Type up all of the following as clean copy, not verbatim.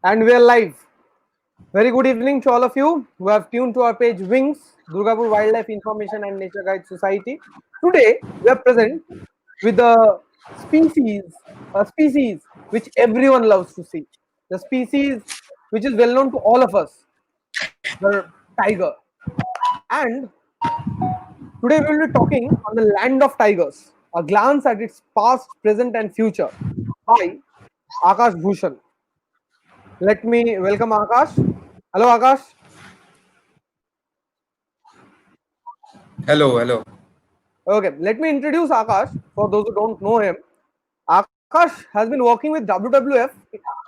And we are live. Very good evening to all of you who have tuned to our page Wings, Durgapur Wildlife Information and Nature Guide Society. Today, we are present with species, a species which everyone loves to see. The species which is well known to all of us, the tiger. And today we will be talking on the land of tigers, a glance at its past, present, and future by Akash Bhushan. Let me welcome Akash. Hello, Akash. Hello, hello. Okay, let me introduce Akash for those who don't know him. Akash has been working with WWF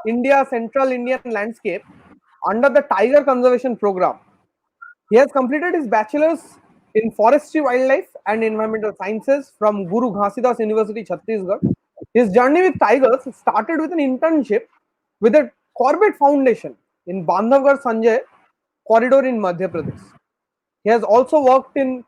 India Central Indian Landscape under the Tiger Conservation Program. He has completed his bachelor's in forestry, wildlife, and environmental sciences from Guru Ghasidas University, Chhattisgarh. His journey with tigers started with an internship with the Corbett Foundation in Bandhavgarh Sanjay corridor in Madhya Pradesh. He has also worked in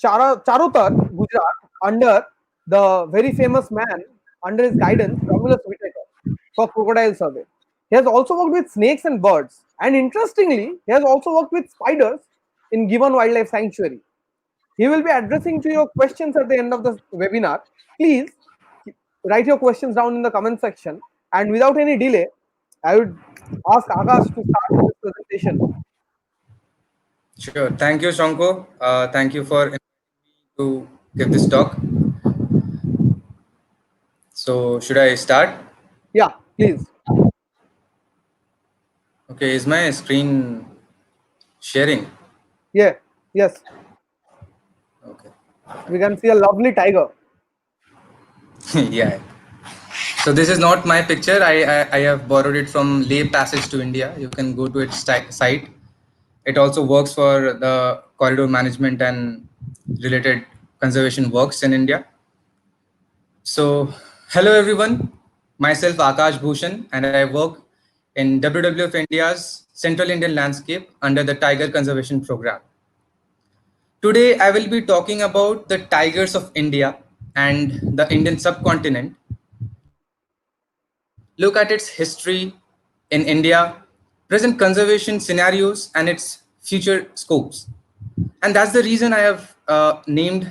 Charotar, Gujarat, under the very famous man, under his guidance, Romulus Whitaker, for crocodile survey. He has also worked with snakes and birds. And interestingly, he has also worked with spiders in Gibbon Wildlife Sanctuary. He will be addressing to your questions at the end of the webinar. Please write your questions down in the comment section. And without any delay, I would ask Akash to start with this presentation. Sure. Thank you, Shanko. Thank you for inviting me to give this talk. So, should I start? Yeah, please. Okay, is my screen sharing? Yeah, yes. Okay. We can see a lovely tiger. Yeah. So this is not my picture. I have borrowed it from Lay Passage to India. You can go to its site. It also works for the corridor management and related conservation works in India. So, hello everyone. Myself Akash Bhushan, and I work in WWF India's Central Indian Landscape under the Tiger Conservation Program. Today, I will be talking about the tigers of India and the Indian subcontinent. Look at its history in India, present conservation scenarios, and its future scopes. And that's the reason I have named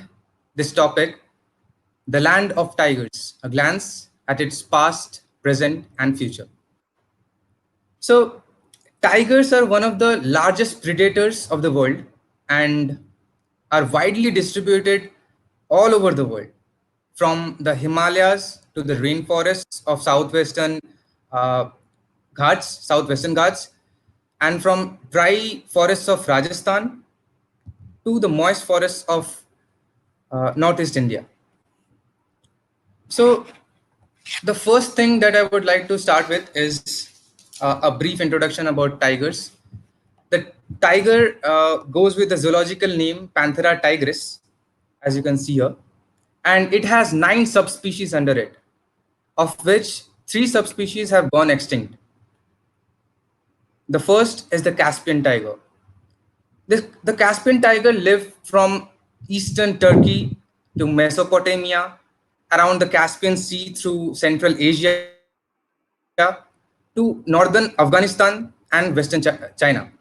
this topic The Land of Tigers, a glance at its past, present, and future. So, tigers are one of the largest predators of the world and are widely distributed all over the world, from the Himalayas to the rainforests of uh, southwestern Ghats, and from dry forests of Rajasthan to the moist forests of northeast India. So, the first thing that I would like to start with is a brief introduction about tigers. The tiger goes with the zoological name Panthera tigris, as you can see here, and it has 9 subspecies under it, of which 3 subspecies have gone extinct. The first is the Caspian tiger. The Caspian tiger lived from eastern Turkey to Mesopotamia, around the Caspian Sea through Central Asia to northern Afghanistan and western China.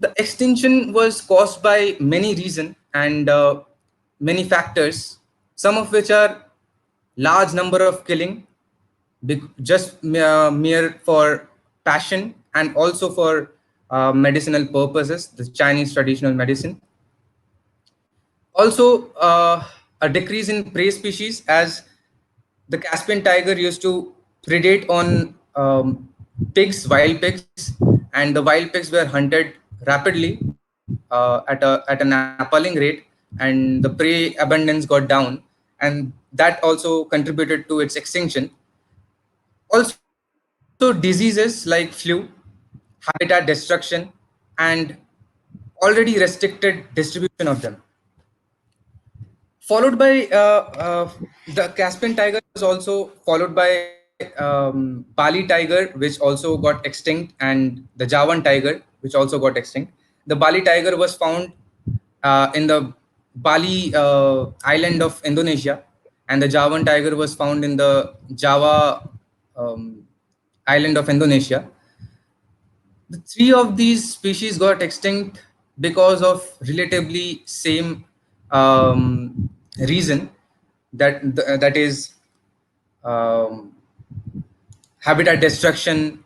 The extinction was caused by many reasons and many factors, some of which are large number of killing, just mere for passion and also for medicinal purposes, the Chinese traditional medicine. Also, a decrease in prey species, as the Caspian tiger used to predate on wild pigs, and the wild pigs were hunted rapidly at an appalling rate, and the prey abundance got down, and that also contributed to its extinction. Also, diseases like flu, habitat destruction, and already restricted distribution of them. Followed by the Caspian tiger was also followed by Bali tiger, which also got extinct, and the Javan tiger, which also got extinct. The Bali tiger was found in the Bali island of Indonesia, and the Javan tiger was found in the Java um, island of Indonesia. The three of these species got extinct because of relatively same reason, that is um, habitat destruction,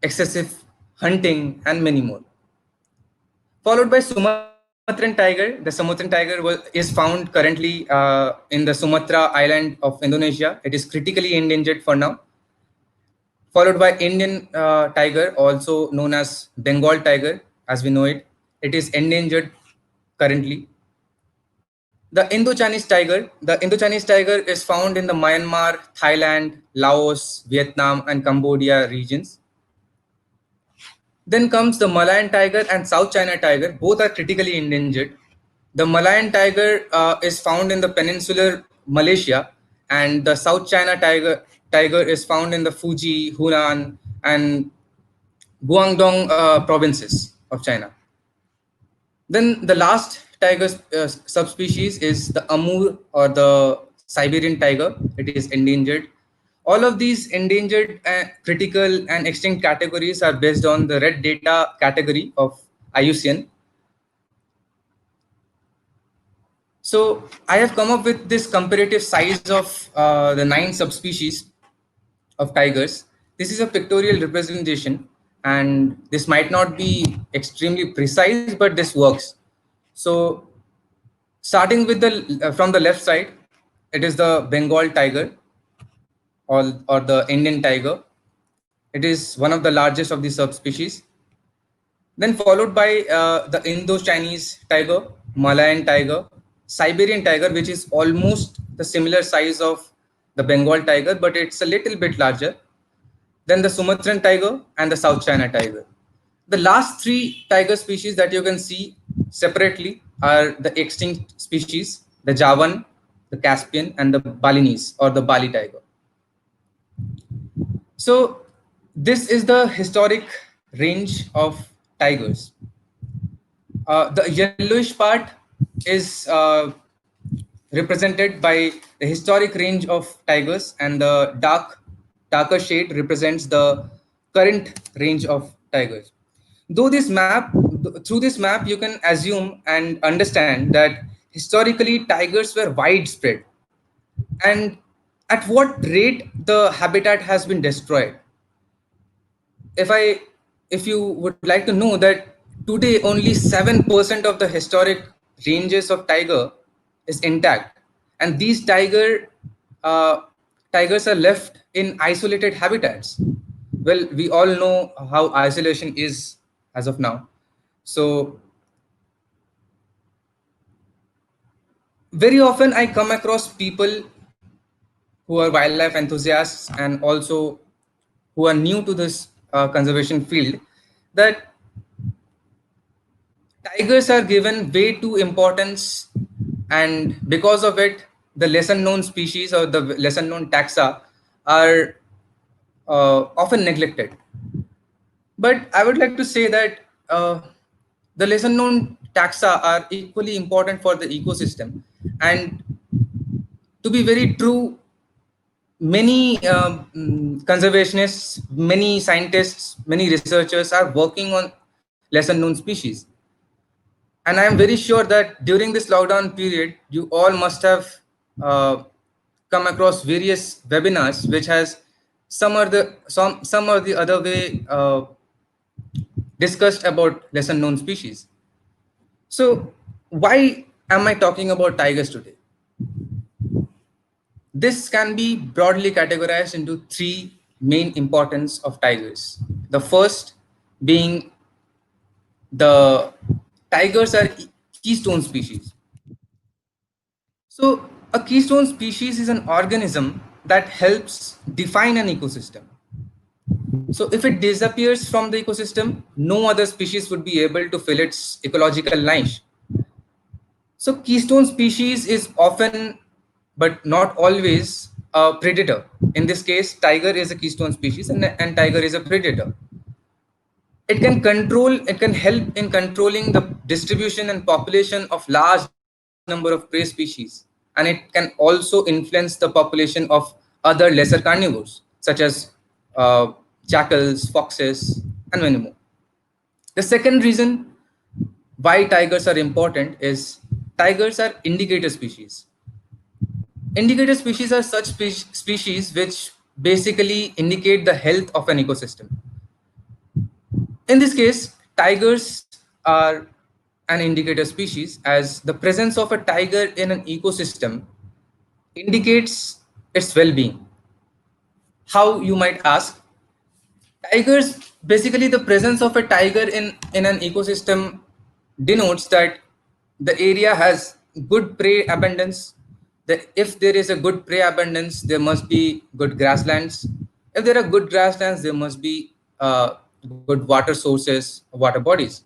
excessive hunting, and many more. Followed by Sumatran tiger. The Sumatran tiger is found currently in the Sumatra island of Indonesia. It is critically endangered for now. Followed by Indian tiger, also known as Bengal tiger, as we know it. It is endangered currently. The Indo-Chinese tiger is found in the Myanmar, Thailand, Laos, Vietnam, and Cambodia regions. Then comes the Malayan tiger and South China tiger. Both are critically endangered. The Malayan tiger is found in the peninsular Malaysia, and the South China tiger is found in the Fuji, Hunan, and Guangdong provinces of China. Then the last tiger subspecies is the Amur or the Siberian tiger. It is endangered. All of these endangered, critical, and extinct categories are based on the red data category of IUCN. So I have come up with this comparative size of the 9 subspecies of tigers. This is a pictorial representation, and this might not be extremely precise, but this works. So starting with the from the left side, it is the Bengal tiger, or the Indian tiger. It is one of the largest of the subspecies. Then followed by the Indo-Chinese tiger, Malayan tiger, Siberian tiger, which is almost the similar size of the Bengal tiger, but it's a little bit larger. Then the Sumatran tiger and the South China tiger. The last 3 tiger species that you can see separately are the extinct species, the Javan, the Caspian, and the Balinese or the Bali tiger. So this is the historic range of tigers. The yellowish part is represented by the historic range of tigers, and the darker shade represents the current range of tigers. Though this map, through this map, you can assume and understand that historically tigers were widespread, and at what rate the habitat has been destroyed. If you would like to know that today only 7% of the historic ranges of tiger is intact, and these uh, tigers are left in isolated habitats. Well, we all know how isolation is as of now. So very often I come across people who are wildlife enthusiasts and also who are new to this conservation field, that tigers are given way too importance, and because of it the lesser known species or the lesser known taxa are often neglected. But I would like to say that the lesser known taxa are equally important for the ecosystem. And to be very true, many conservationists, many scientists, many researchers are working on lesser known species. And I am very sure that during this lockdown period, you all must have uh, come across various webinars which has some or the other way discussed about lesser known species. So why am I talking about tigers today? This can be broadly categorized into 3 main importance of tigers. The first being the tigers are keystone species. So a keystone species is an organism that helps define an ecosystem. So if it disappears from the ecosystem, no other species would be able to fill its ecological niche. So keystone species is often, but not always, a predator. In this case, tiger is a keystone species, and tiger is a predator. It can help in controlling the distribution and population of large number of prey species, and it can also influence the population of other lesser carnivores such as uh, jackals, foxes, and many more. The second reason why tigers are important is tigers are indicator species. Indicator species are such species which basically indicate the health of an ecosystem. In this case, tigers are an indicator species, as the presence of a tiger in an ecosystem indicates its well-being. How, you might ask? Tigers, basically the presence of a tiger in an ecosystem denotes that the area has good prey abundance. That if there is a good prey abundance, there must be good grasslands. If there are good grasslands, there must be good water sources, water bodies.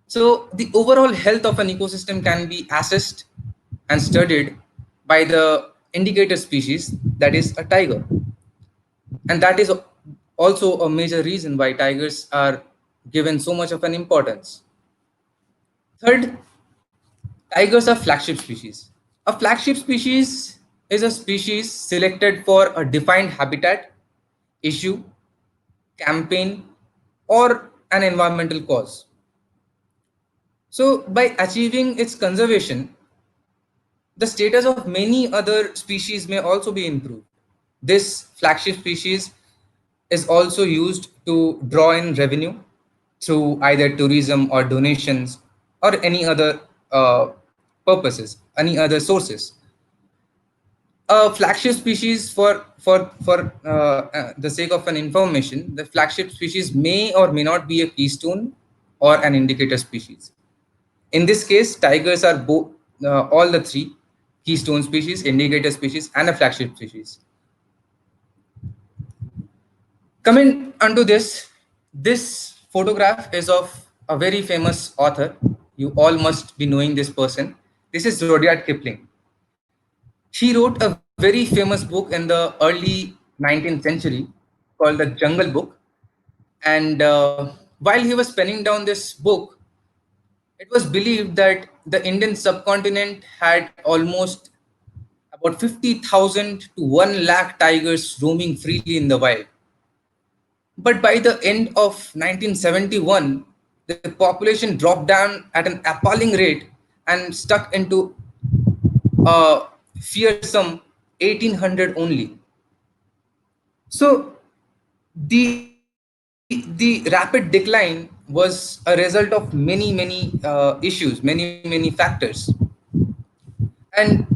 So the overall health of an ecosystem can be assessed and studied by the indicator species, that is a tiger. And that is also a major reason why tigers are given so much of an importance. Third, tigers are flagship species. A flagship species is a species selected for a defined habitat, issue, campaign, or an environmental cause. So, by achieving its conservation, the status of many other species may also be improved. This flagship species is also used to draw in revenue through either tourism or donations or any other purposes, any other sources. A flagship species, for the sake of an information, the flagship species may or may not be a keystone or an indicator species. In this case, tigers are both, all the three: keystone species, indicator species, and a flagship species. Coming onto this photograph is of a very famous author. You all must be knowing this person. This is Rudyard Kipling. He wrote a very famous book in the early 19th century called The Jungle Book. And while he was penning down this book, it was believed that the Indian subcontinent had almost about 50,000 to 1 lakh tigers roaming freely in the wild. But by the end of 1971, the population dropped down at an appalling rate and stuck into a fearsome 1800 only. So the rapid decline was a result of many issues, many factors. And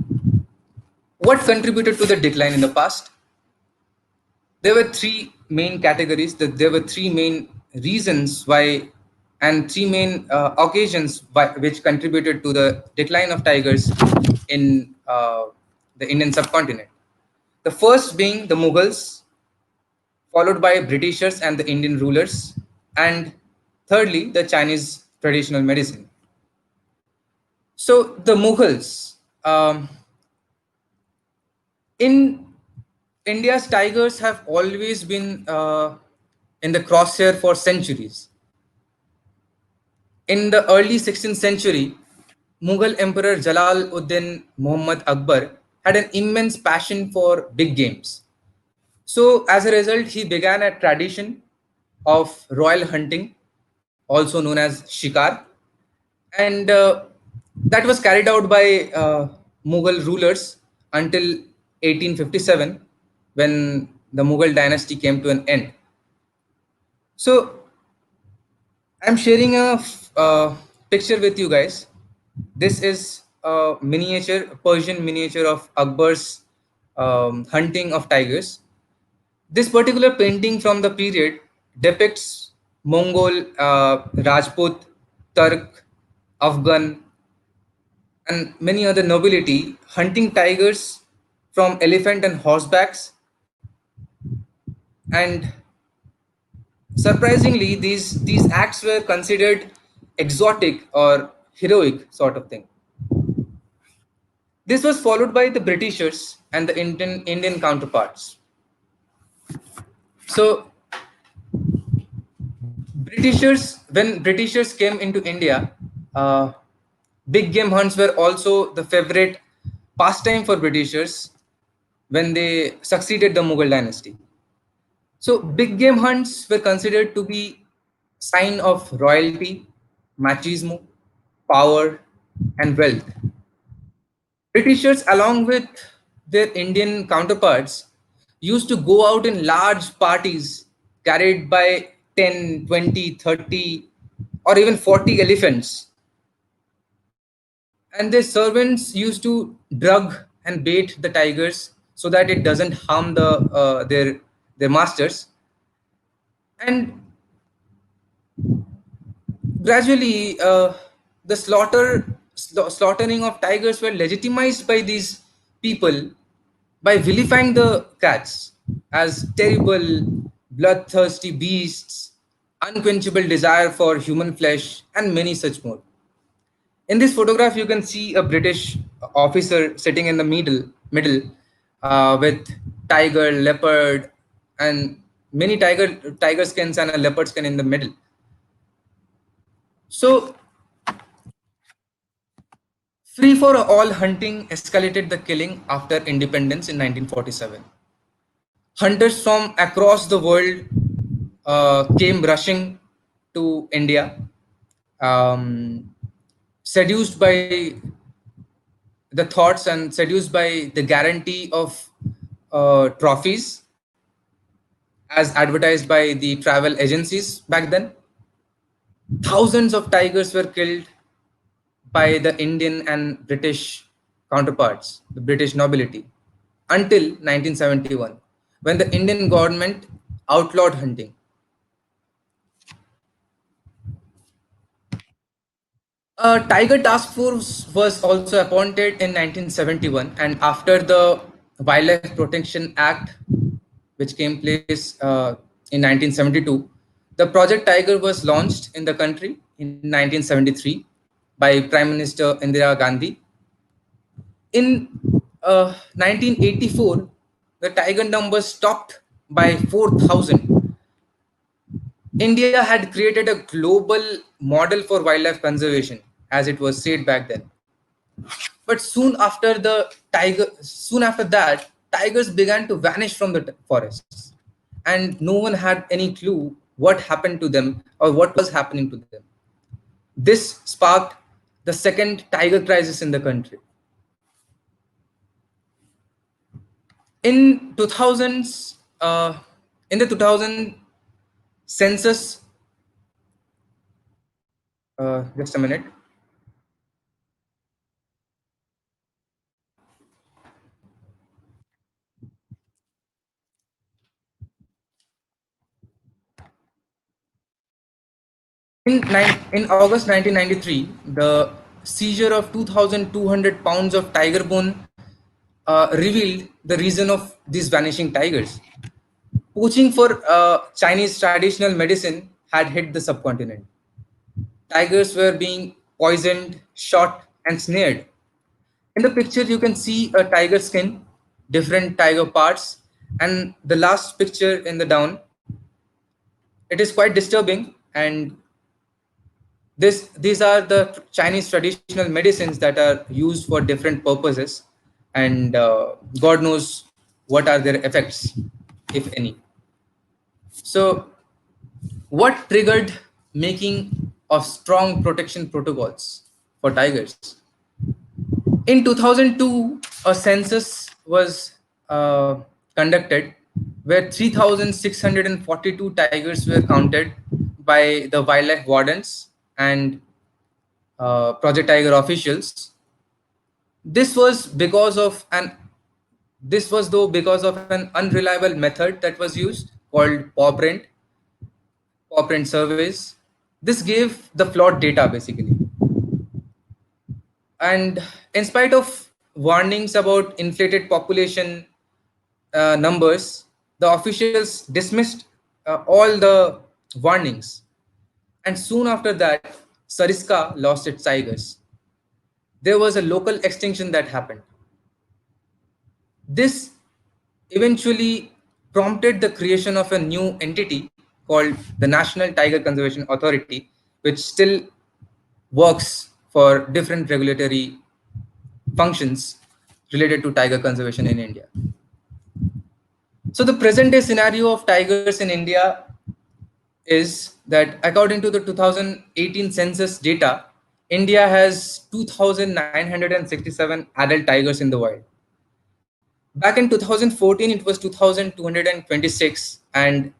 what contributed to the decline in the past? There were three main categories. That there were three main reasons why, and three main occasions which contributed to the decline of tigers in the Indian subcontinent. The first being the Mughals, followed by Britishers and the Indian rulers, and thirdly, the Chinese traditional medicine. So the Mughals, in India's tigers have always been in the crosshair for centuries. In the early 16th century, Mughal Emperor Jalal-ud-Din Muhammad Akbar had an immense passion for big games. So, as a result, he began a tradition of royal hunting, also known as shikar, and that was carried out by Mughal rulers until 1857, when the Mughal dynasty came to an end. So, I'm sharing a picture with you guys. This is a miniature, Persian miniature of Akbar's hunting of tigers. This particular painting from the period depicts Mongol, Rajput, Turk, Afghan, and many other nobility hunting tigers from elephant and horsebacks. And surprisingly, these acts were considered exotic or heroic sort of thing. This was followed by the Britishers and the Indian counterparts. So when Britishers came into India, uh, big game hunts were also the favorite pastime for Britishers when they succeeded the Mughal dynasty. So big game hunts were considered to be sign of royalty, machismo, power, and wealth. Britishers, along with their Indian counterparts, used to go out in large parties carried by 10, 20, 30, or even 40 elephants. And their servants used to drug and bait the tigers so that it doesn't harm their masters. And gradually, the slaughtering of tigers were legitimized by these people by vilifying the cats as terrible, bloodthirsty beasts, unquenchable desire for human flesh, and many such more. In this photograph, you can see a British officer sitting in the middle with tiger, leopard, and many tiger skins and a leopard skin in the middle. So, free for all hunting escalated the killing after independence in 1947. Hunters from across the world came rushing to India, um, seduced by the thoughts and seduced by the guarantee of trophies as advertised by the travel agencies back then. Thousands of tigers were killed by the Indian and British counterparts, the British nobility, until 1971, when the Indian government outlawed hunting. A Tiger Task Force was also appointed in 1971, and after the Wildlife Protection Act, which came place in 1972, the Project Tiger was launched in the country in 1973 by Prime Minister Indira Gandhi. In 1984, the tiger number stopped by 4,000. India had created a global model for wildlife conservation, as it was said back then. But soon after that, tigers began to vanish from the forests, and no one had any clue what happened to them or what was happening to them. This sparked the second tiger crisis in the country. In 2000s, in the 2000 census, just a minute. In August 1993, the seizure of 2,200 pounds of tiger bone revealed the reason of these vanishing tigers. Poaching for Chinese traditional medicine had hit the subcontinent. Tigers were being poisoned, shot, and snared. In the picture, you can see a tiger skin, different tiger parts, and the last picture in the down. It is quite disturbing, and these are the Chinese traditional medicines that are used for different purposes, and God knows what are their effects, if any. So, what triggered making of strong protection protocols for tigers? In 2002, a census was conducted where 3,642 tigers were counted by the wildlife wardens and Project Tiger officials. This was because of an this was though because of an unreliable method that was used called paw print surveys. This gave the flawed data basically. And in spite of warnings about inflated population numbers, the officials dismissed all the warnings. And soon after that, Sariska lost its tigers. There was a local extinction that happened. This eventually prompted the creation of a new entity called the National Tiger Conservation Authority, which still works for different regulatory functions related to tiger conservation in India. So the present day scenario of tigers in India is that according to the 2018 census data, India has 2,967 adult tigers in the wild. Back in 2014, it was 2,226 and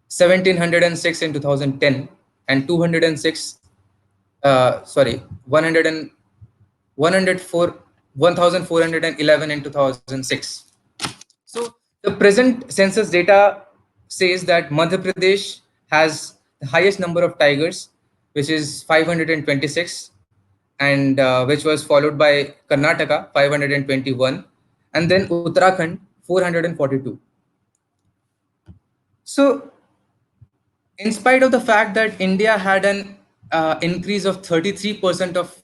1,706 in 2010 and 206, sorry, 100 and 104, 1,411 in 2006. So the present census data says that Madhya Pradesh has the highest number of tigers, which is 526, and which was followed by Karnataka 521, and then Uttarakhand 442. So, in spite of the fact that India had an increase of 33% of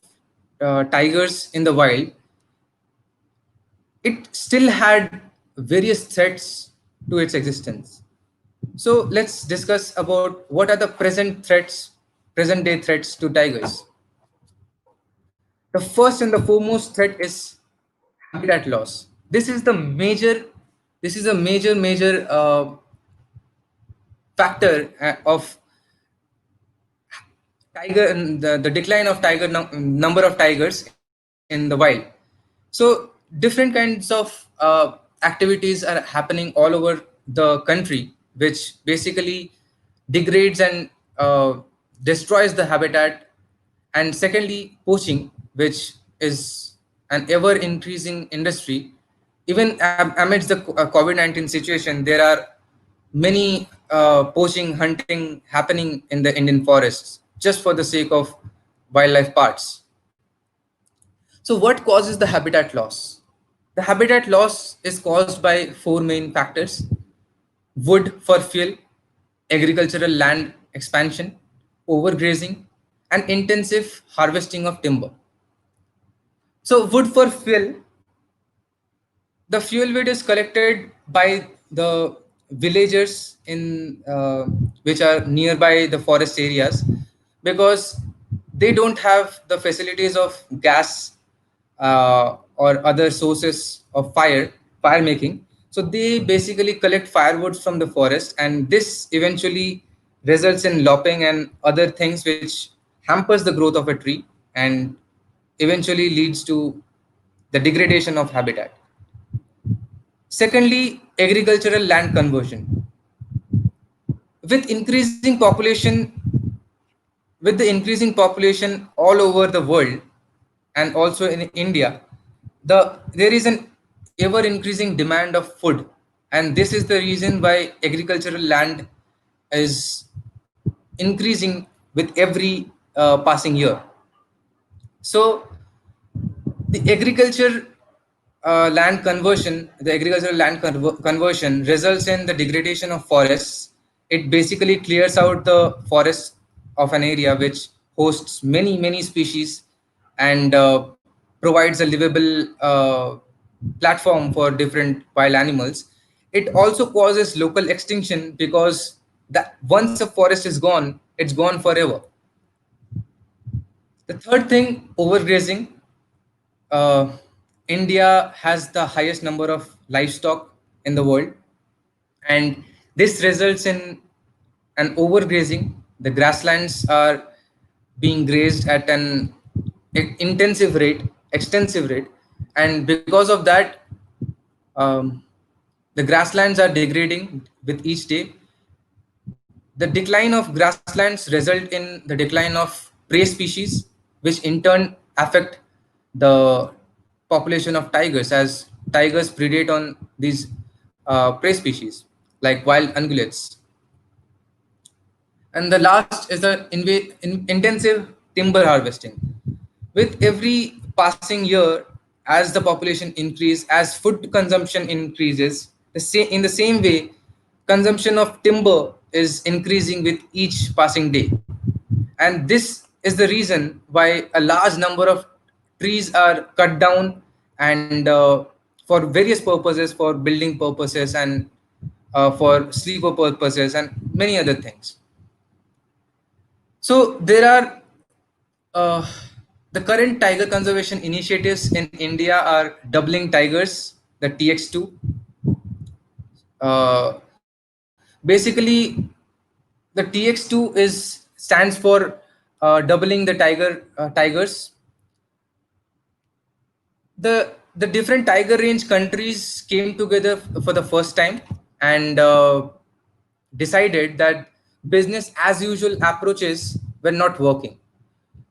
tigers in the wild, it still had various threats to its existence. So let's discuss about what are the present day threats to tigers. The first and the foremost threat is habitat loss. This is a major factor of tiger and the decline of number of tigers in the wild. So different kinds of activities are happening all over the country, which basically degrades and destroys the habitat. And secondly, poaching, which is an ever increasing industry. Even amidst the COVID-19 situation, there are many poaching, hunting happening in the Indian forests just for the sake of wildlife parts. So, what causes the habitat loss? The habitat loss is caused by four main factors: wood for fuel, agricultural land expansion, overgrazing, and intensive harvesting of timber. So, wood for fuel, the fuel wood is collected by the villagers in which are nearby the forest areas, because they don't have the facilities of gas or other sources of fire making. So they basically collect firewood from the forest, and this eventually results in lopping and other things which hampers the growth of a tree and eventually leads to the degradation of habitat. Secondly, agricultural land conversion. With increasing population, with the increasing population all over the world and also in India, there is an ever increasing demand of food, and this is the reason why agricultural land is increasing with every passing year. So the agricultural land conversion results in the degradation of forests. It basically clears out the forest of an area which hosts many species and provides a livable platform for different wild animals. It also causes local extinction, because that once a forest is gone, it's gone forever. The third thing, overgrazing. uh, India has the highest number of livestock in the world, and this results in an overgrazing. The grasslands are being grazed at an intensive rate, extensive rate, and because of that, um, the grasslands are degrading with each day. The decline of grasslands result in the decline of prey species, which in turn affect the population of tigers, as tigers predate on these prey species like wild ungulates. And the last is the intensive timber harvesting. With every passing year, as the population increase, as food consumption increases, in the same way, consumption of timber is increasing with each passing day. And this is the reason why a large number of trees are cut down, and for various purposes, for building purposes and for sleeper purposes and many other things. So there are the current tiger conservation initiatives in India are doubling tigers, the TX2. Basically, the The TX2 is stands for doubling the tigers. The different tiger range countries came together for the first time and decided that business as usual approaches were not working.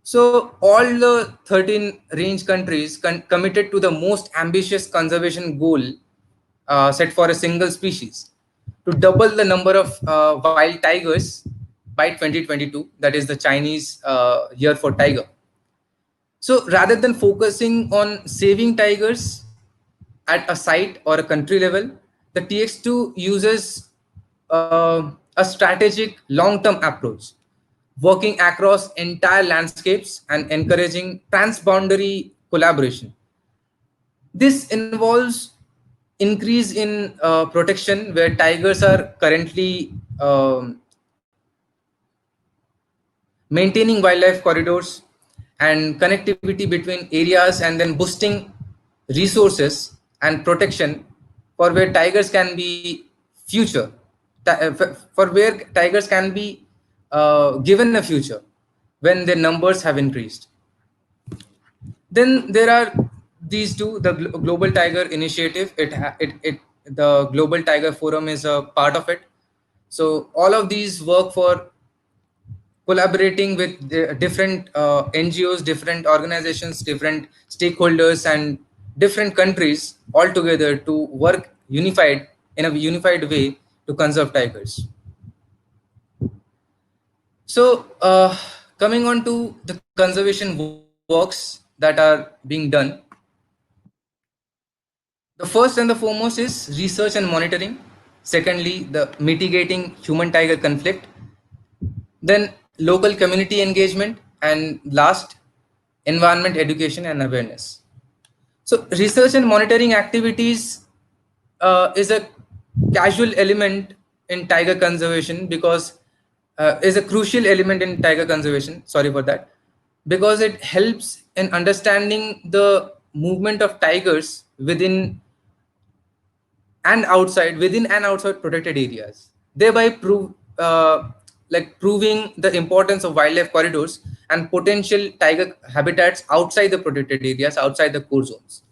So all the 13 range countries committed to the most ambitious conservation goal set for a single species to double the number of wild tigers by 2022. That is the Chinese year for tiger. So rather than focusing on saving tigers at a site or a country level, the TX2 uses a strategic long-term approach, working across entire landscapes and encouraging transboundary collaboration. This involves increase in protection where tigers are currently maintaining wildlife corridors and connectivity between areas, and then boosting resources and protection for where tigers can be future for where tigers can be given a future when their numbers have increased. Then there are these two, the Global Tiger Initiative. It the Global Tiger Forum is a part of it. So all of these work for collaborating with the different NGOs, different organizations, different stakeholders, and different countries all together to work unified in a unified way to conserve tigers. So, coming on to the conservation works that are being done, the first and the foremost is research and monitoring. Secondly, the mitigating human tiger conflict. Then local community engagement, and last, environment education and awareness. So research and monitoring activities is a casual element in tiger conservation because is a crucial element in tiger conservation. Sorry for that, because it helps in understanding the movement of tigers within and outside protected areas, thereby proving the importance of wildlife corridors and potential tiger habitats outside the protected areas, outside the core zones.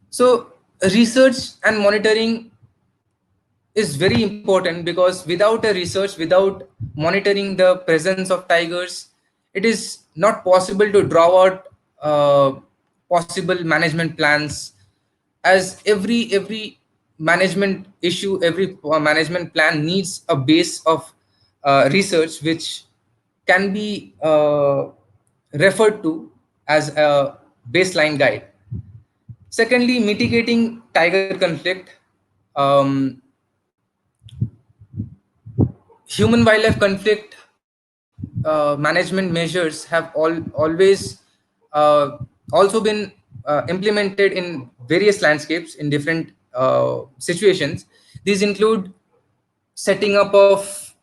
So research and monitoring is very important because without a research, without monitoring the presence of tigers, it is not possible to draw out possible management plans, as every management issue, every management plan needs a base of research which can be referred to as a baseline guide. Secondly, mitigating tiger conflict. Human wildlife conflict management measures have always also been implemented in various landscapes in different situations. These include setting up of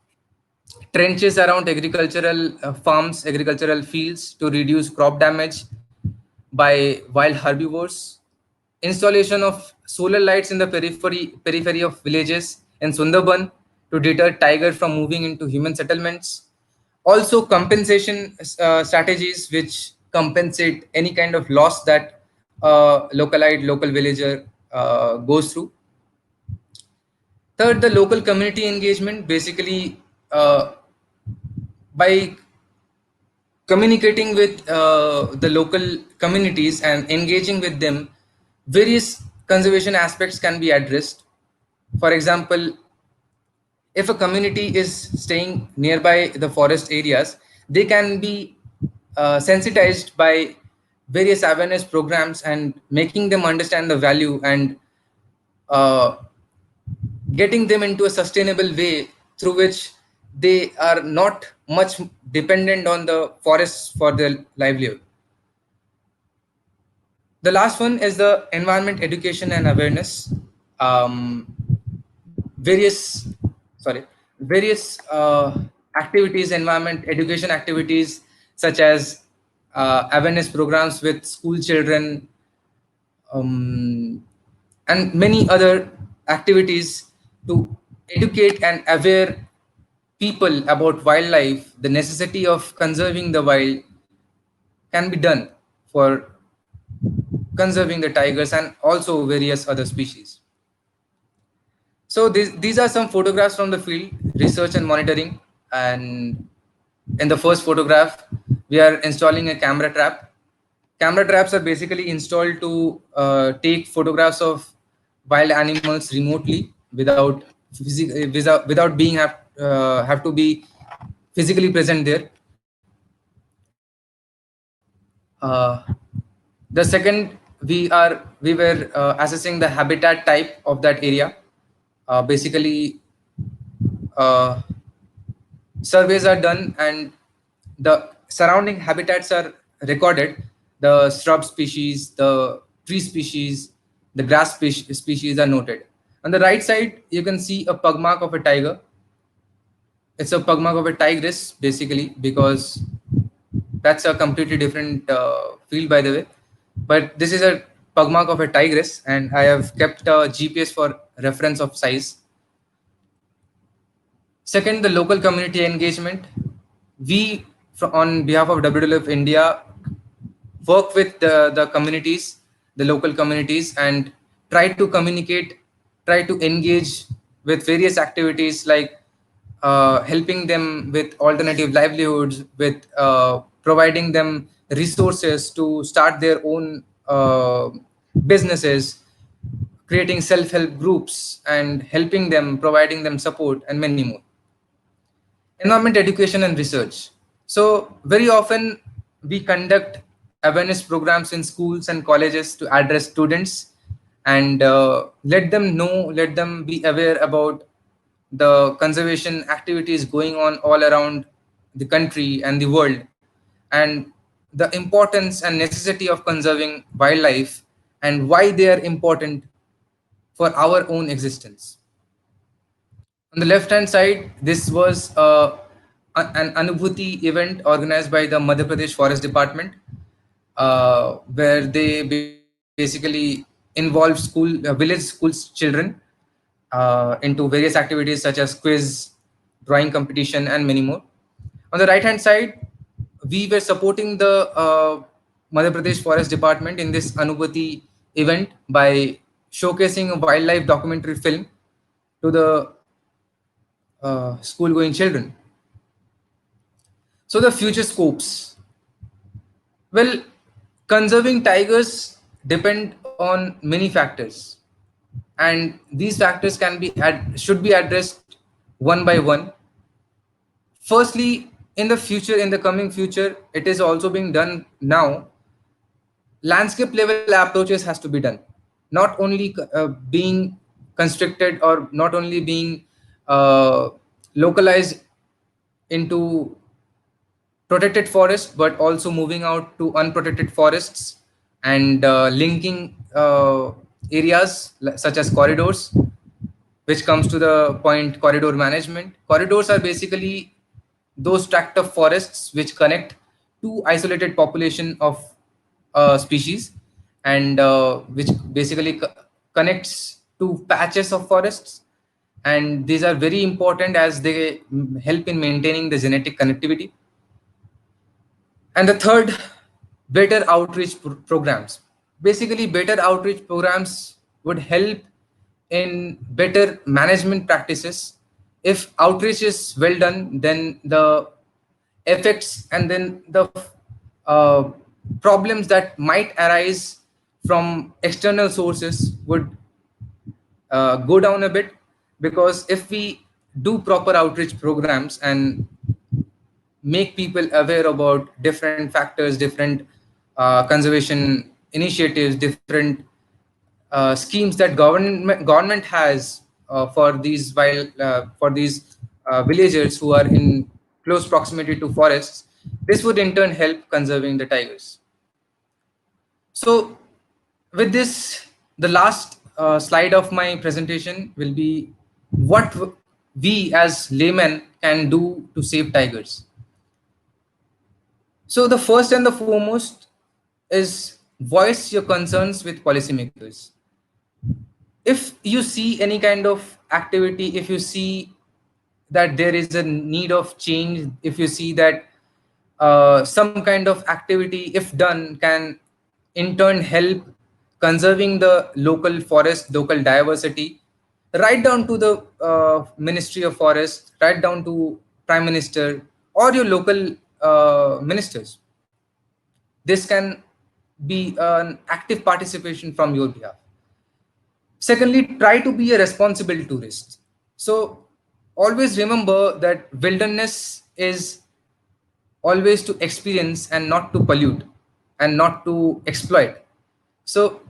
trenches around agricultural farms, agricultural fields to reduce crop damage by wild herbivores, installation of solar lights in the periphery of villages in Sundarban to deter tiger from moving into human settlements. Also, compensation strategies which compensate any kind of loss that local villager goes through. Third, the local community engagement, basically by communicating with the local communities and engaging with them, various conservation aspects can be addressed. For example, if a community is staying nearby the forest areas, they can be sensitized by various awareness programs and making them understand the value and uh, getting them into a sustainable way through which they are not much dependent on the forests for their livelihood. The last one is the environment education and awareness. Um, various, sorry, various activities, environment education activities, such as awareness programs with school children, um, and many other activities to educate and aware people about wildlife, the necessity of conserving the wild can be done for conserving the tigers and also various other species. So these are some photographs from the field, research and monitoring. And in the first photograph, we are installing a camera trap. Camera traps are basically installed to take photographs of wild animals remotely without being have to be physically present there. Uh, the second, we were assessing the habitat type of that area. Basically, uh, surveys are done and the surrounding habitats are recorded. The shrub species, the tree species, the grass species are noted. On the right side, you can see a pug mark of a tiger. It's a pug mark of a tigress, basically, because that's a completely different field, by the way. But this is a pug mark of a tigress, and I have kept a GPS for reference of size. Second, the local community engagement. We, on behalf of WWF India, work with the communities, the local communities, and try to communicate, try to engage with various activities like helping them with alternative livelihoods, with providing them resources to start their own businesses, creating self-help groups, and helping them, providing them support, and many more. Environment education and research. So very often we conduct awareness programs in schools and colleges to address students and let them know, let them be aware about the conservation activities going on all around the country and the world, and the importance and necessity of conserving wildlife and why they are important for our own existence. On the left hand side, this was an Anubhuti event organized by the Madhya Pradesh Forest Department, where they basically involved village schools children into various activities such as quiz, drawing competition, and many more. On the right hand side, we were supporting the Madhya Pradesh Forest Department in this Anubhuti event by showcasing a wildlife documentary film to the school going children. So, the future scopes. Well, conserving tigers depend on many factors, and these factors should be addressed one by one. Firstly, in the future, in the coming future, it is also being done now. Landscape level approaches has to be done, not only being constricted or not only being uh, localized into protected forests, but also moving out to unprotected forests and linking areas such as corridors, which comes to the point corridor management. Corridors are basically those tract of forests which connect two isolated population of species and which basically connects two patches of forests, and these are very important as they help in maintaining the genetic connectivity. And the third, better outreach programs. Basically, better outreach programs would help in better management practices. If outreach is well done, then the effects and then the uh, problems that might arise from external sources would go down a bit, because if we do proper outreach programs and make people aware about different factors, different conservation initiatives, different schemes that government has for these villagers who are in close proximity to forests. This would in turn help conserving the tigers. So with this, the last slide of my presentation will be what we as laymen can do to save tigers. So the first and the foremost is voice your concerns with policymakers. If you see any kind of activity, if you see that there is a need of change, if you see that some kind of activity, if done, can in turn help conserving the local forest, local diversity, right down to the Ministry of Forest, right down to Prime Minister or your local ministers. This can be an active participation from your behalf. Secondly, try to be a responsible tourist. So always remember that wilderness is always to experience and not to pollute and not to exploit. So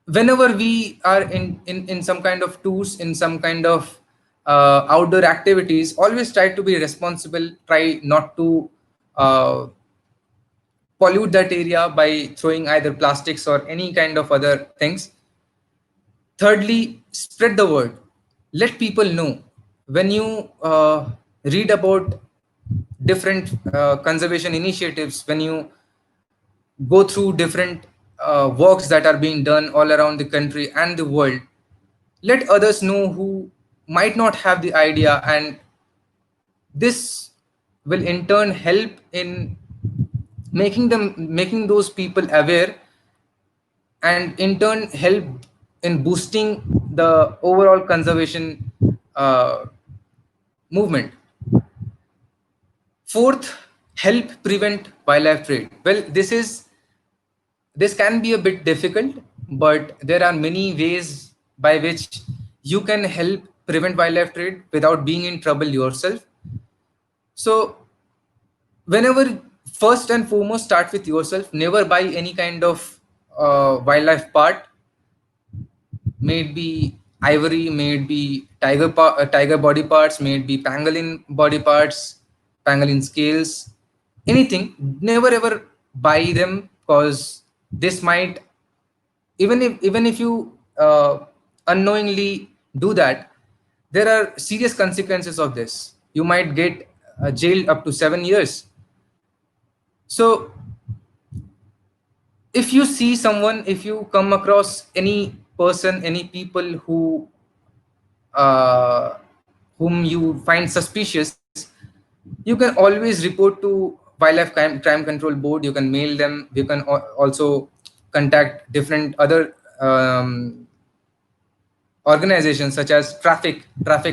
whenever we are in some kind of tours, in some kind of outdoor activities, always try to be responsible, try not to uh, pollute that area by throwing either plastics or any kind of other things. Thirdly, spread the word. Let people know. When you read about different conservation initiatives, when you go through different works that are being done all around the country and the world, let others know who might not have the idea, and this will in turn help in making those people aware, and in turn help in boosting the overall conservation uh, movement. Fourth, help prevent wildlife trade. Well, this can be a bit difficult, but there are many ways by which you can help prevent wildlife trade without being in trouble yourself. So whenever, first and foremost, start with yourself. Never buy any kind of wildlife part, may it be ivory, may it be tiger body parts, may it be pangolin body parts, pangolin scales, anything. Never ever buy them, because this might, even if you unknowingly do that, there are serious consequences of this. You might get jailed up to 7 years. So if you see someone, if you come across any person, any people uh, whom you find suspicious, you can always report to Crime Control Board. You can mail them. You can also contact different other organizations such as Traffic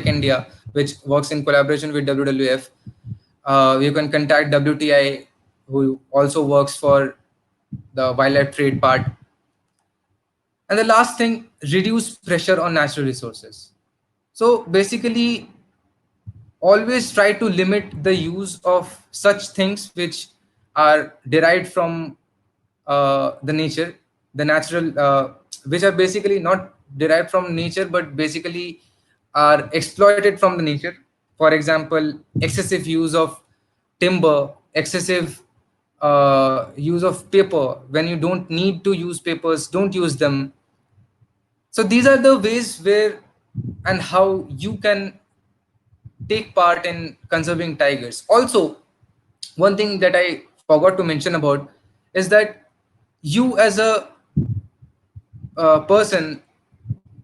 India, which works in collaboration with WWF. You can contact WTI, who also works for the wildlife trade part. And the last thing, reduce pressure on natural resources. So basically, always try to limit the use of such things which are derived from the nature, the natural, which are basically not derived from nature, but basically are exploited from the nature. For example, excessive use of timber, excessive use of paper. When you don't need to use papers, don't use them. So these are the ways where and how you can take part in conserving tigers. Also, one thing that I forgot to mention about is that you as a person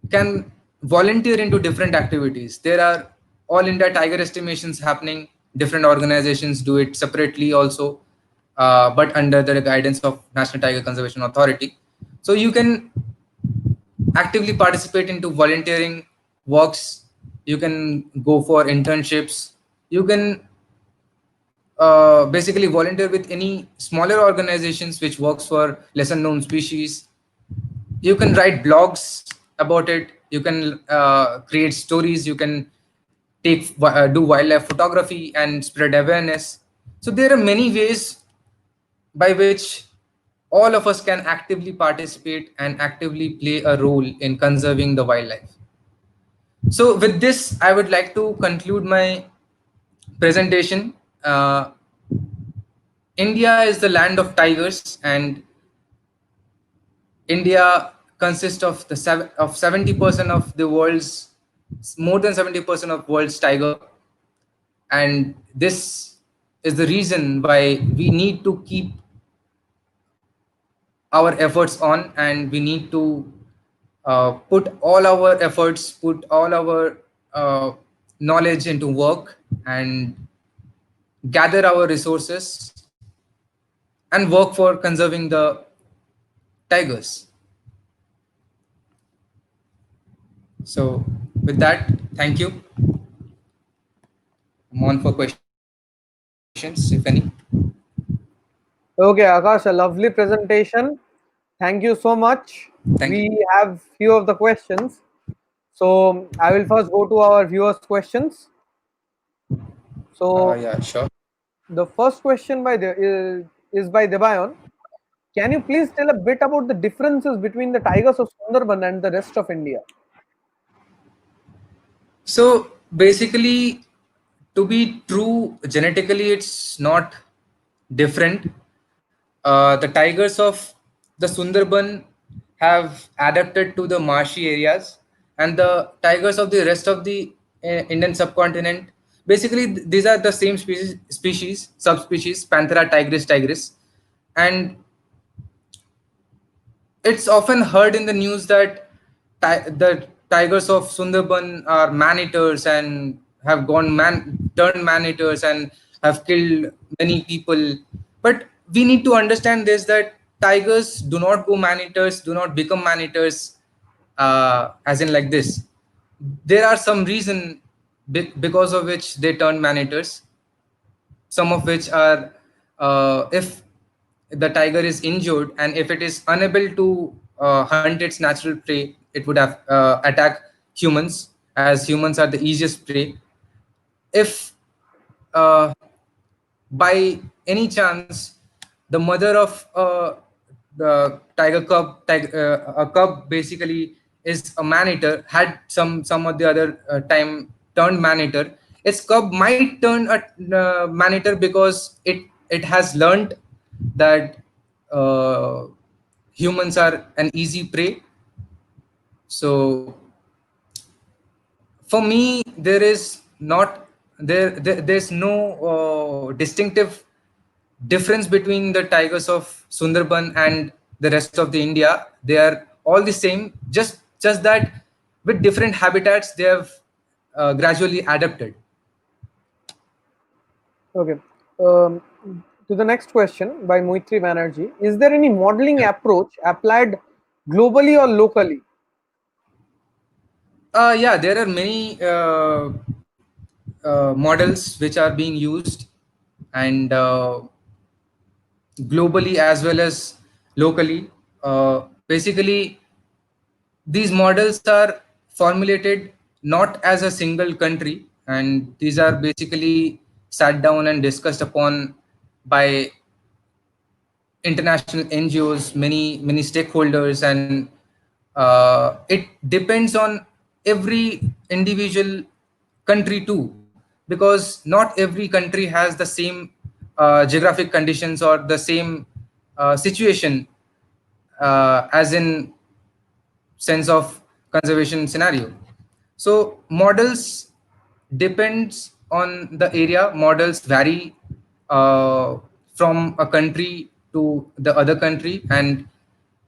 can volunteer into different activities. There are all India tiger estimations happening. Different organizations do it separately also, but under the guidance of National Tiger Conservation Authority. So you can actively participate into volunteering works. You can go for internships. You can basically volunteer with any smaller organizations which works for lesser known species. You can write blogs about it. You can create stories. You can do wildlife photography and spread awareness. So there are many ways by which all of us can actively participate and actively play a role in conserving the wildlife. So with this, I would like to conclude my presentation. India is the land of tigers, and India consists of 70% of the world's, more than 70% of world's tiger, and this is the reason why we need to keep our efforts on, and we need to put all our efforts, put all our knowledge into work and gather our resources and work for conserving the tigers. So, with that, thank you. I'm on for questions, if any. Okay, Akash, a lovely presentation. Thank you so much. Thank you. We have few of the questions. So I will first go to our viewers' questions. So Yeah, sure. the first question is by Debayon. Can you please tell a bit about the differences between the tigers of Sundarban and the rest of India? So basically, to be true, genetically, it's not different. The tigers of the Sundarban have adapted to the marshy areas, and the tigers of the rest of the Indian subcontinent. Basically, these are the same subspecies, Panthera tigris, and it's often heard in the news that the tigers of Sundarban are man eaters and have turned man eaters and have killed many people. But we need to understand this, that tigers do not go man eaters, do not become man eaters, as in like this. There are some reason because of which they turn man eaters, some of which are, if the tiger is injured and if it is unable to hunt its natural prey, it would have attack humans, as humans are the easiest prey. If uh, by any chance the mother of the tiger cub, a cub basically is a man eater, had some of the other time turned man eater, its cub might turn a man eater because it has learned that uh, humans are an easy prey. So for me, there is not there's no distinctive difference between the tigers of Sundarban and the rest of the India. They are all the same, just that with different habitats they have gradually adapted. Okay. Um, to the next question by Moitri Banerjee. Is there any modeling Yeah. approach applied globally or locally? Yeah, there are many models which are being used, and globally as well as locally. Basically, these models are formulated not as a single country, and these are basically sat down and discussed upon by international NGOs, many stakeholders, and it depends on every individual country too, because not every country has the same geographic conditions or the same situation, as in sense of conservation scenario. So models depends on the area. Models vary from a country to the other country, and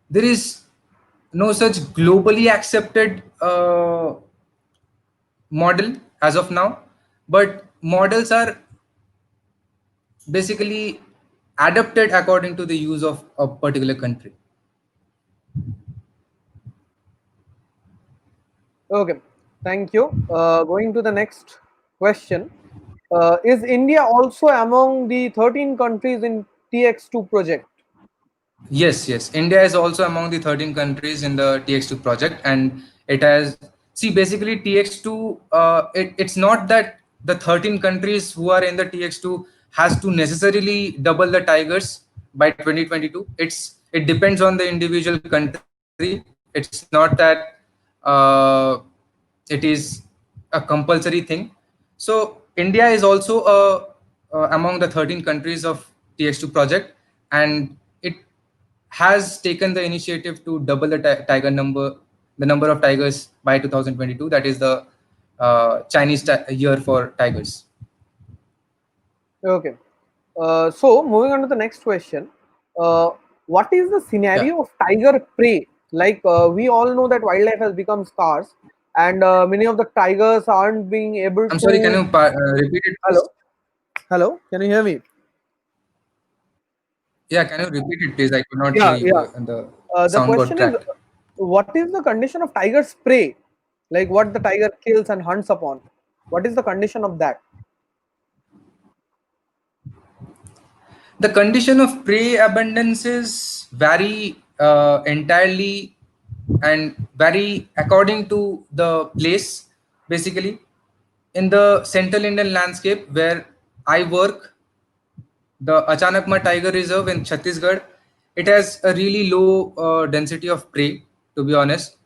there is no such globally accepted model as of now. But models are basically adapted according to the use of a particular country. Okay. Thank you. Going to the next question. Is India also among the 13 countries in TX2 project? Yes. India is also among the 13 countries in the TX2 project, and it has, see, basically TX2. It's not that the 13 countries who are in the TX2 has to necessarily double the tigers by 2022. It depends on the individual country. It's not that uh, it is a compulsory thing. So India is also among the 13 countries of TX2 project, and it has taken the initiative to double the the number of tigers by 2022. That is the Chinese year for tigers. Okay. So moving on to the next question. Uh, what is the Yeah. scenario of tiger prey? Like we all know that wildlife has become scarce and many of the tigers aren't being able I'm to. sorry, can you repeat it, Hello, please? hello, can you hear me? Yeah, can you repeat it, please? I could not hear Yeah, you, yeah. and the The sound got question is, cracked. what is the condition of tiger's prey? Like what the tiger kills and hunts upon. What is the condition of that? The condition of prey abundances vary entirely and vary according to the place. Basically, in the central Indian landscape where I work, the Achanakma Tiger Reserve in Chhattisgarh, it has a really low density of prey, to be honest,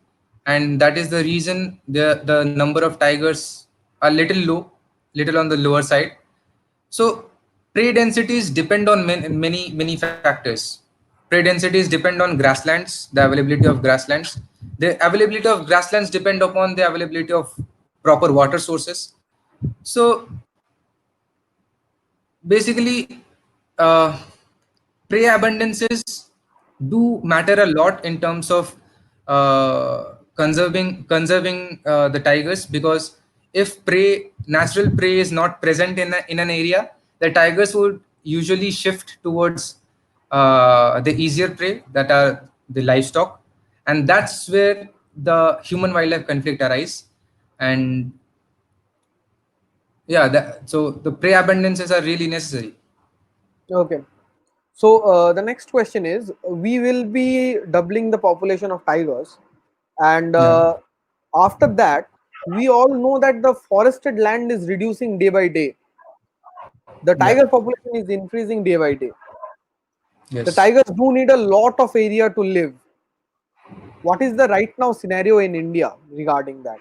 and that is the reason the number of tigers are little low, little on the lower side. So prey densities depend on many factors. Prey densities depend on grasslands, the availability of grasslands. The availability of grasslands depend upon the availability of proper water sources. So basically, uh, prey abundances do matter a lot in terms of conserving the tigers, because if natural prey is not present in an area, the tigers would usually shift towards the easier prey, that are the livestock, and that's where the human wildlife conflict arise. And yeah, so the prey abundances are really necessary. Okay. So the next question is, we will be doubling the population of tigers, and Yeah. after that, we all know that the forested land is reducing day by day. The Yeah. tiger population is increasing day by day. The Yes. tigers do need a lot of area to live. What is the right now scenario in India regarding that?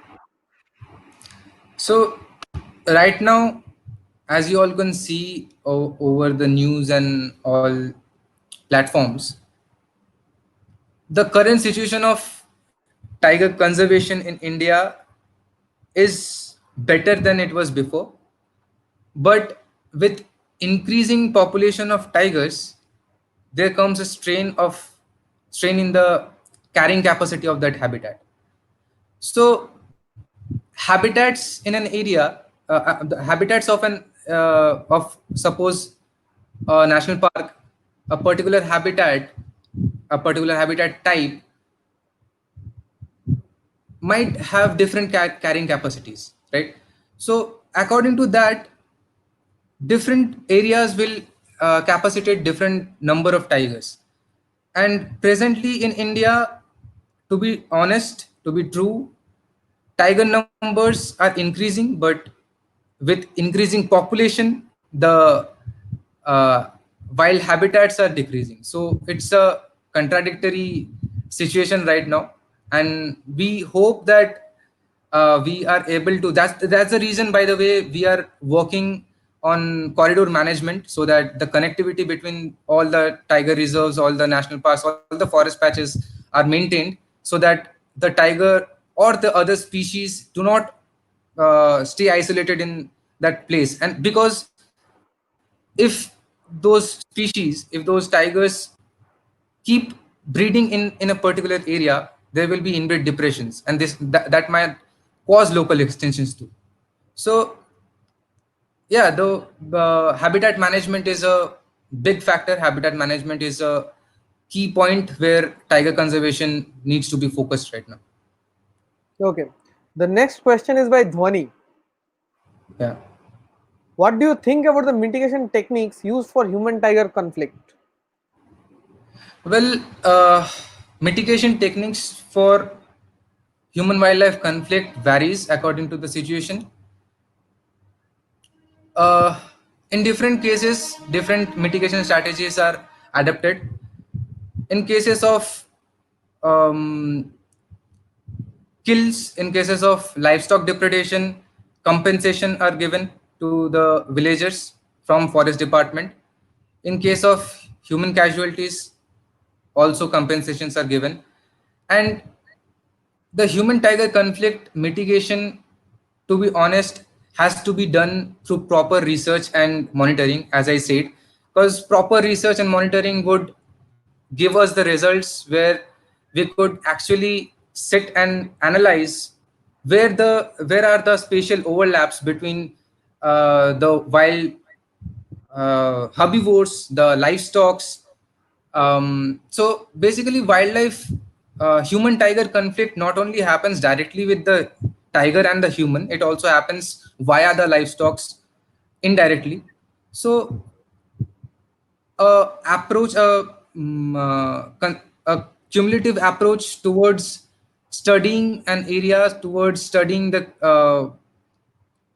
So right now, as you all can see over the news and all platforms, the current situation of tiger conservation in India is better than it was before. But with increasing population of tigers, there comes a strain in the carrying capacity of that habitat. So habitats in an area, the habitats of an of suppose a national park, a particular habitat, a particular habitat type might have different carrying capacities, right? So according to that, different areas will capacitate different number of tigers. And presently in India, to be honest, to be true, tiger numbers are increasing, but with increasing population, the uh, wild habitats are decreasing. So it's a contradictory situation right now, and we hope that we are able to. That's the reason, by the way, we are working on corridor management, so that the connectivity between all the tiger reserves, all the national parks, all the forest patches are maintained, so that the tiger or the other species do not stay isolated in that place. And because if those species, if those tigers keep breeding in a particular area, there will be inbred depressions, and that might cause local extensions too. So yeah, the habitat management is a big factor. Habitat management is a key point where tiger conservation needs to be focused right now. Okay. The next question is by Dhwani. Yeah. What do you think about the mitigation techniques used for human tiger conflict? Well, mitigation techniques for human wildlife conflict varies according to the situation. uh, in different cases, different mitigation strategies are adapted. In cases of um, kills, in cases of livestock depredation, compensation are given to the villagers from forest department. In case of human casualties, also compensations are given. And the human tiger conflict mitigation, to be honest, has to be done through proper research and monitoring, as I said, because proper research and monitoring would give us the results where we could actually sit and analyze where are the spatial overlaps between the wild herbivores, the livestocks. So basically, wildlife human tiger conflict not only happens directly with the tiger and the human, it also happens via the livestocks indirectly. So approach a cumulative approach towards studying an area, towards studying the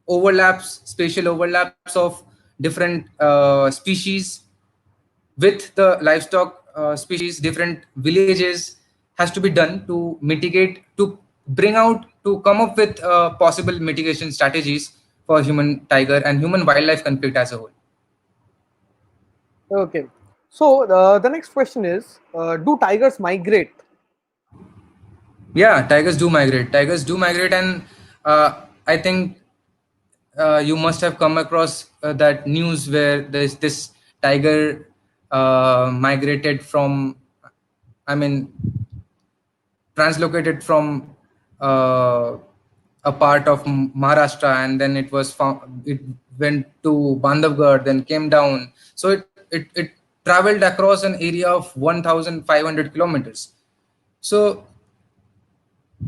overlaps, spatial overlaps of different species with the livestock species, different villages, has to be done to mitigate, to bring out, to come up with possible mitigation strategies for human tiger and human wildlife conflict as a whole. Okay. So the next question is, do tigers migrate? Yeah, tigers do migrate. Tigers do migrate, and I think you must have come across that news where there's this tiger migrated from, I mean, translocated from uh, a part of Maharashtra, and then it was found. It went to Bandhavgarh, then came down. So it traveled across an area of 1,500 kilometers. So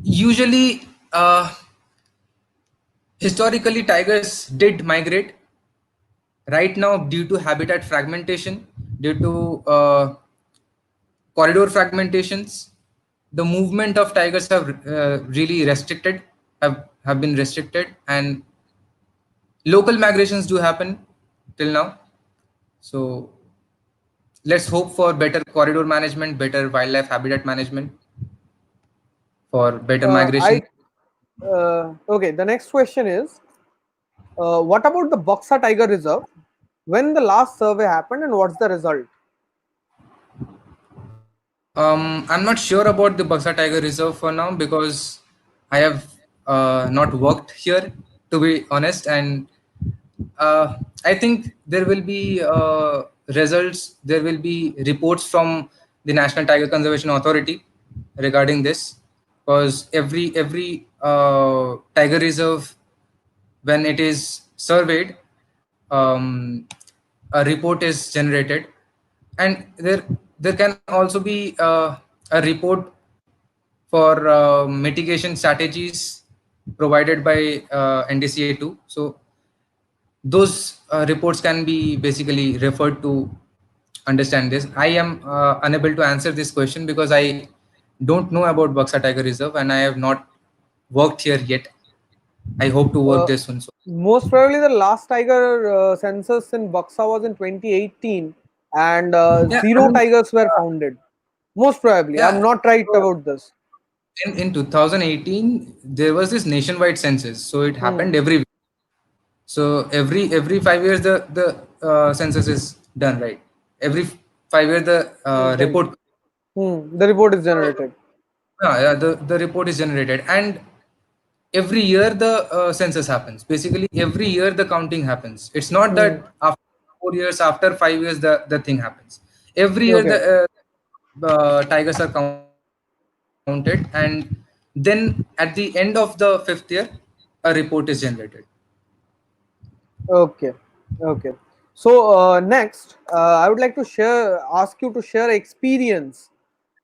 usually, historically, tigers did migrate. Right now, due to habitat fragmentation, due to corridor fragmentations, the movement of tigers have really restricted, have been restricted, and local migrations do happen till now. So let's hope for better corridor management, better wildlife habitat management, for better migration. I Okay. The next question is, what about the Buxa Tiger Reserve? When the last survey happened and what's the result? I'm not sure about the Buxa Tiger Reserve for now because I have not worked here, to be honest, and I think there will be results. There will be reports from the National Tiger Conservation Authority regarding this, because every tiger reserve, when it is surveyed, um, a report is generated, and there can also be a report for mitigation strategies provided by NDCA2. So those reports can be basically referred to understand this. I am unable to answer this question because I don't know about Buxa Tiger Reserve and I have not worked here yet. I hope to work Uh, there soon. So Most probably the last tiger census in Buxa was in 2018, and yeah, I zero mean, tigers were founded. Most probably. I'm yeah. not right So about this. in 2018, there was this nationwide census. So it Hmm. happened every. So every 5 years the census is done, right? Every 5 years the Then, report. the report is generated. Yeah, the report is generated, and every year the census happens. Basically, every year the counting happens. It's not Hmm. that after 4 years, after 5 years, the thing happens. Every year Okay. the tigers are counted, and then at the end of the 5th year, a report is generated. Okay. Okay. So next, I would like to ask you to share experience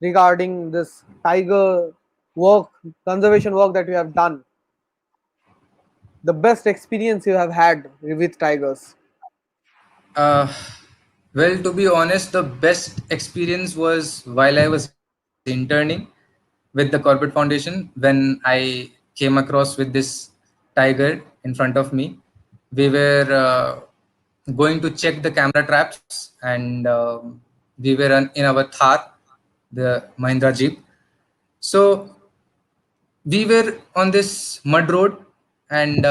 regarding this tiger work, conservation work that you have done. The best experience you have had with tigers. Uh, well, to be honest, the best experience was while I was interning with the Corporate Foundation when I came across with this tiger in front of me. We were going to check the camera traps, and we were in our Thar, the Mahindra Jeep. So we were on this mud road, and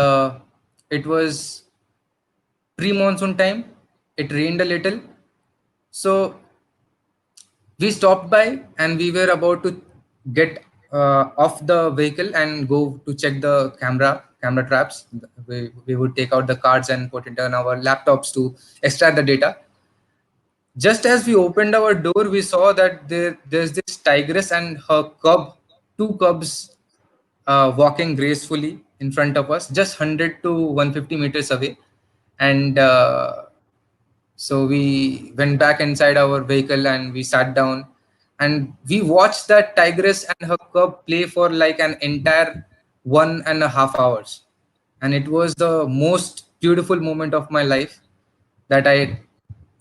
it was pre-monsoon time. It rained a little, so we stopped by and we were about to get off the vehicle and go to check the camera traps. We would take out the cards and put it on our laptops to extract the data. Just as we opened our door, we saw that there's this tigress and her cub, two cubs, walking gracefully in front of us, just 100 to 150 meters away. And so we went back inside our vehicle and we sat down and we watched that tigress and her cub play for like an entire 1.5 hours. And it was the most beautiful moment of my life that I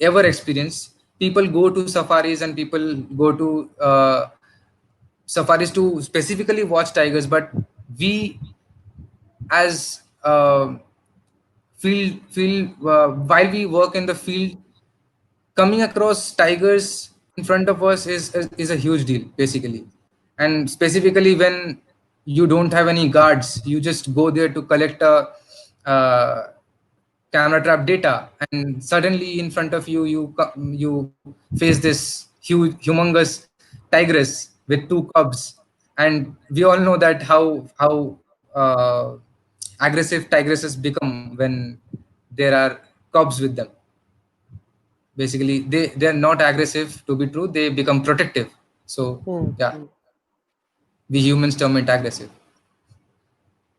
ever experienced. People go to safaris and people go to safaris to specifically watch tigers, but we as while we work in the field, coming across tigers in front of us is a huge deal basically. And specifically when you don't have any guards, you just go there to collect a uh, camera trap data, and suddenly in front of you you face this huge humongous tigress with two cubs. And we all know that how aggressive tigresses become when there are cubs with them. Basically they're not aggressive, to be true, they become protective. So Hmm. yeah, we humans term it aggressive.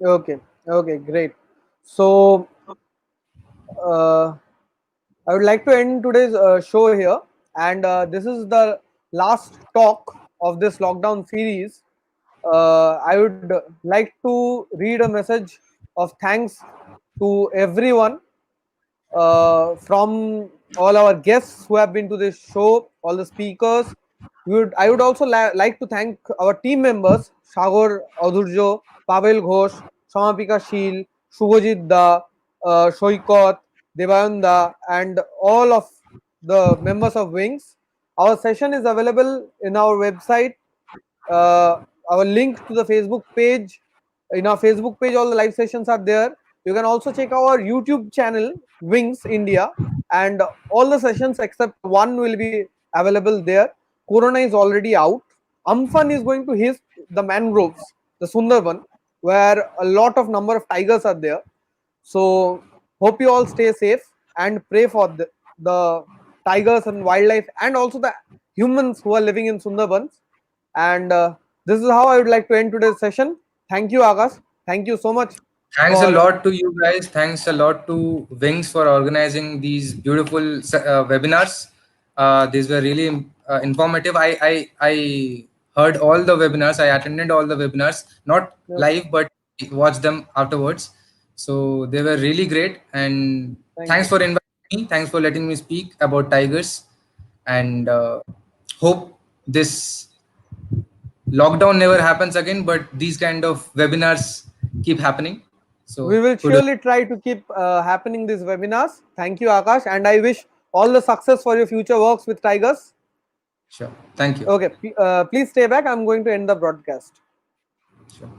Okay. Okay. Great. So uh, I would like to end today's show here, and this is the last talk of this lockdown series. I would like to read a message of thanks to everyone, from all our guests who have been to this show, all the speakers. I would also like to thank our team members: Sagar Adhurjo, Pavel Ghosh, Samapika Shil, Shubhajit Da, Shoikot, Devayanda, and all of the members of Wings. Our session is available in our website. uh, our link to the Facebook page. In our Facebook page, all the live sessions are there. You can also check our YouTube channel, Wings India, and all the sessions except one will be available there. Corona is already out. Amphan is going to hit the mangroves, the Sundarban, where a lot of number of tigers are there. So hope you all stay safe and pray for the tigers and wildlife, and also the humans who are living in Sundarbans. And this is how I would like to end today's session. Thank you, Akash. Thank you so much Thanks a for. lot to you guys. Thanks a lot to Wings for organizing these beautiful webinars. These were really informative. I heard all the webinars. I attended all the webinars, not Okay, live, but watched them afterwards. So they were really great. And thank thanks you. for inviting me. Thanks for letting me speak about tigers. And hope this lockdown never happens again, but these kind of webinars keep happening. We So will kudos. surely try to keep happening these webinars. Thank you, Akash, and I wish all the success for your future works with tigers. Sure. Thank you. Okay, please stay back. I'm going to end the broadcast. Sure.